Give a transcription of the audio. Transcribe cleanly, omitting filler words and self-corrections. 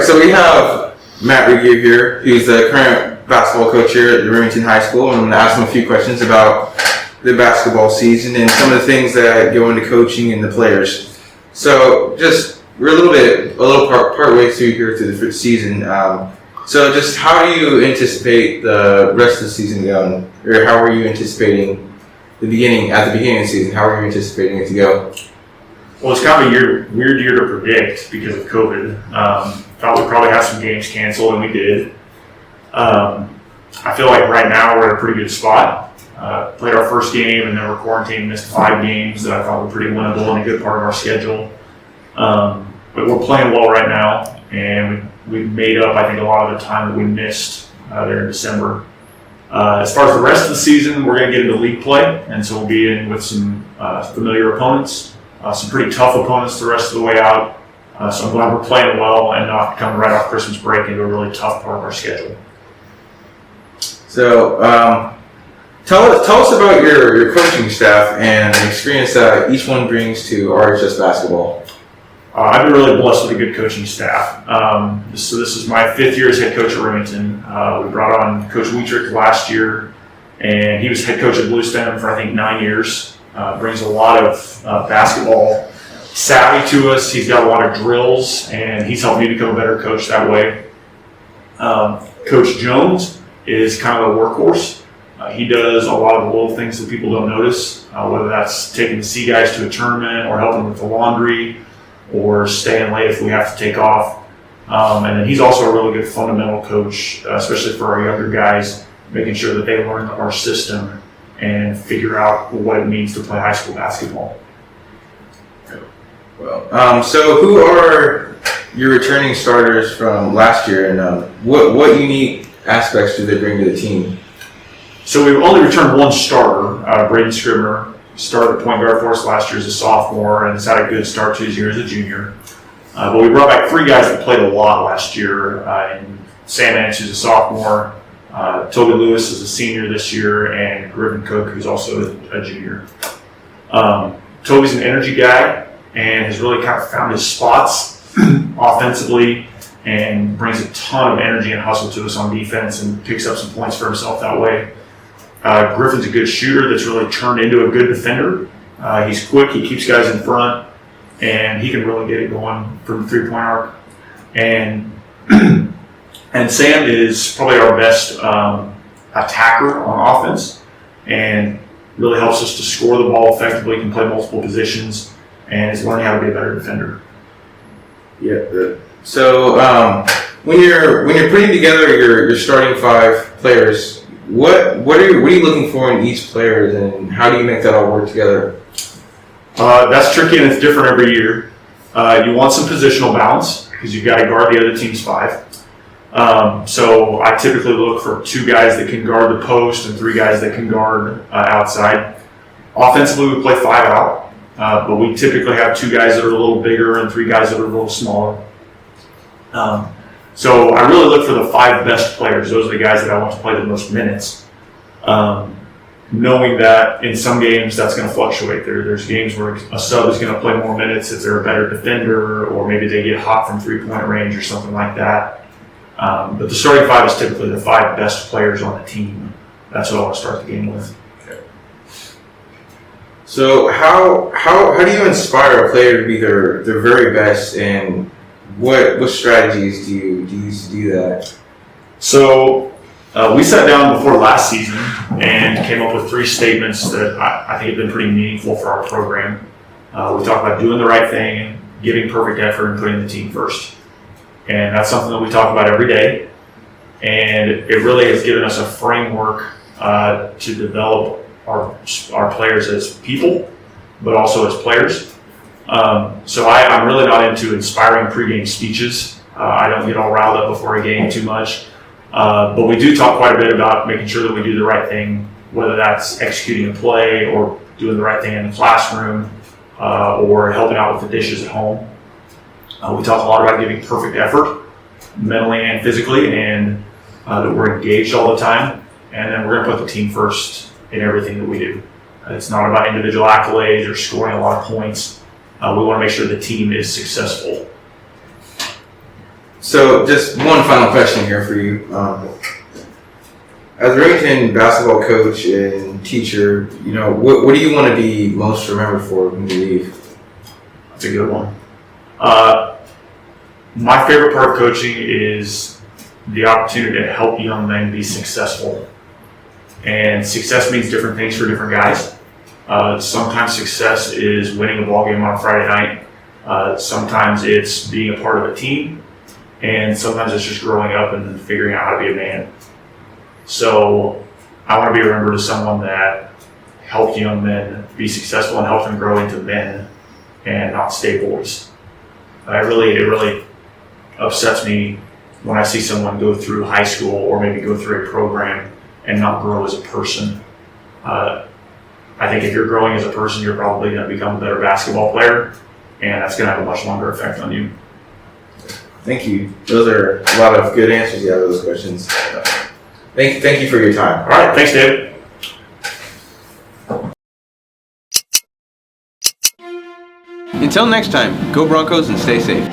so we have Matt Regier here, who's the current basketball coach here at Remington High School. I'm going to ask him a few questions about the basketball season and some of the things that go into coaching and the players. So we're a little part way through the season. So just how do you anticipate the rest of the season going? Or how are you anticipating at the beginning of the season? How are you anticipating it to go? Well, it's kind of a weird year to predict because of COVID. Thought we'd probably have some games canceled, and we did. I feel like right now we're in a pretty good spot. Played our first game, and then we're quarantined, missed 5 games that I thought were pretty winnable and a good part of our schedule. But we're playing well right now, and we made up, I think, a lot of the time that we missed there in December. As far as the rest of the season, we're going to get into league play, and so we'll be in with some familiar opponents, some pretty tough opponents the rest of the way out. So I'm glad we're playing well and not coming right off Christmas break into a really tough part of our schedule. So tell us about your coaching staff and the experience that each one brings to RHS basketball. I've been really blessed with a good coaching staff. So this is my 5th year as head coach at Remington. We brought on Coach Wietrich last year, and he was head coach at Bluestem for I think 9 years. Brings a lot of basketball savvy to us. He's got a lot of drills, and he's helped me become a better coach that way. Coach Jones is kind of a workhorse. He does a lot of the little things that people don't notice, whether that's taking the C guys to a tournament or helping with the laundry or staying late if we have to take off. And then he's also a really good fundamental coach, especially for our younger guys, making sure that they learn our system and figure out what it means to play high school basketball. Well, so who are your returning starters from last year, and what unique aspects do they bring to the team? So we've only returned one starter, Braden Scribner. Started at point guard for us last year as a sophomore and has had a good start to his year as a junior. But we brought back 3 guys that played a lot last year. And Sam Ants, who's a sophomore, Toby Lewis is a senior this year, and Griffin Cook, who's also a junior. Toby's an energy guy and has really kind of found his spots offensively and brings a ton of energy and hustle to us on defense and picks up some points for himself that way. Griffin's a good shooter that's really turned into a good defender. He's quick, he keeps guys in front, and he can really get it going from the 3-point arc. And Sam is probably our best attacker on offense and really helps us to score the ball effectively, can play multiple positions, and is learning how to be a better defender. Yeah. So when you're putting together your starting 5 players, what are you looking for in each player, and how do you make that all work together? That's tricky, and it's different every year. You want some positional balance because you've got to guard the other team's 5. So I typically look for 2 guys that can guard the post and 3 guys that can guard outside. Offensively, we play 5 out, but we typically have 2 guys that are a little bigger and 3 guys that are a little smaller. So I really look for the 5 best players. Those are the guys that I want to play the most minutes. Knowing that in some games that's going to fluctuate. There's games where a sub is going to play more minutes if they're a better defender, or maybe they get hot from 3-point range or something like that. But the starting 5 is typically the 5 best players on the team. That's what I want to start the game with. Okay. So how do you inspire a player to be their very best, and what strategies do you use to do that? So we sat down before last season and came up with 3 statements that I think have been pretty meaningful for our program. We talk about doing the right thing, giving perfect effort, and putting the team first. And that's something that we talk about every day. And it really has given us a framework to develop our players as people, but also as players. So I'm really not into inspiring pregame speeches. I don't get all riled up before a game too much. But we do talk quite a bit about making sure that we do the right thing, whether that's executing a play or doing the right thing in the classroom or helping out with the dishes at home. We talk a lot about giving perfect effort, mentally and physically, and that we're engaged all the time. And then we're going to put the team first in everything that we do. It's not about individual accolades or scoring a lot of points. We want to make sure the team is successful. So just one final question here for you. As a Remington basketball coach and teacher, what do you want to be most remembered for when you leave? That's a good one. My favorite part of coaching is the opportunity to help young men be successful. And success means different things for different guys. Sometimes success is winning a ball game on a Friday night. Sometimes it's being a part of a team. And sometimes it's just growing up and figuring out how to be a man. So I want to be remembered as someone that helped young men be successful and helped them grow into men and not stay boys. It really upsets me when I see someone go through high school or maybe go through a program and not grow as a person. I think if you're growing as a person, you're probably going to become a better basketball player, and that's going to have a much longer effect on you. Thank you. Those are a lot of good answers you have to those questions. Thank you for your time. All right, thanks, David. Until next time, go Broncos and stay safe.